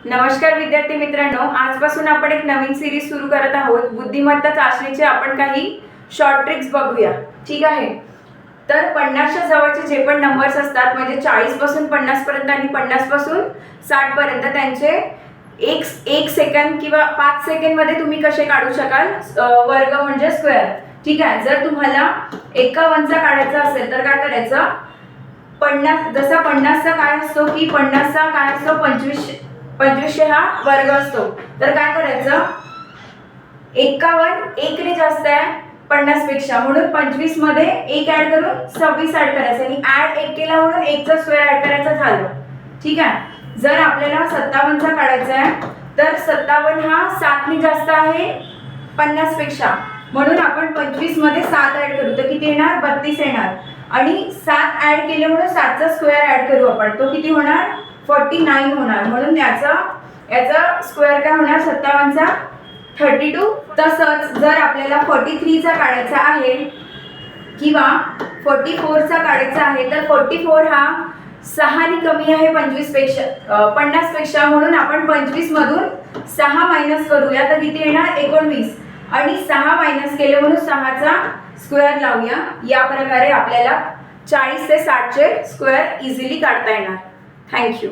नमस्कार विद्यार्थी मित्रांनो, आजपासून आपण एक नवीन सिरीज सुरू करत आहोत. बुद्धिमत्ता चाचणीचे आपण काही शॉर्ट ट्रिक्स बघूया. ठीक आहे. तर 50च्या जवळचे जे पण नंबर्स असतात, म्हणजे 40 पासून 50 पर्यंत आणि 50 पासून 60 पर्यंत, त्यांचे एक सेकंद किंवा 5 सेकंड मध्ये तुम्ही कसे काढू शकाल वर्ग म्हणजे स्क्वेअर. ठीक आहे. जर तुम्हाला 51चा काढायचा असेल तर काय करायचं, 50 जसा 50चा काय असतो की 50चा काय असतो 2500 हा वर्ग असतो. तर काय करायचं, 51 1 ने जास्त आहे 50 पेक्षा, म्हणून 25 मध्ये 1 ऍड करून 26 ऍड करायचं आणि ऍड 1 केला म्हणून 1 चा स्क्वेअर ऍड करायचा झालं. ठीक आहे. जर आपल्याला 57चा काढायचा आहे तर 57 हा 7 ने जास्त आहे 50 पेक्षा, म्हणून आपण 25 मध्ये 7 ऍड करू तर किती येणार, 32 येणार. आणि 7 ऍड केले म्हणून 7 चा स्क्वेअर ऍड करू आपण, तो किती होणार, 49 होणार. म्हणून याचा स्क्वेअर काय होणार, 57चा 32. तसंच जर आपल्याला 43चा काढायचा आहे किंवा 44चा काढायचा आहे तर 44 हा 6 ने कमी आहे 50 पेक्षा, म्हणून आपण 25 मधून 6 मायनस करूया तर किती येणार, 19. आणि 6 मायनस केले म्हणून 6चा स्क्वेअर लावूया. या प्रकारे आपल्याला 40 ते 60चे स्क्वेअर इझिली काढता येणार. थँक्यू.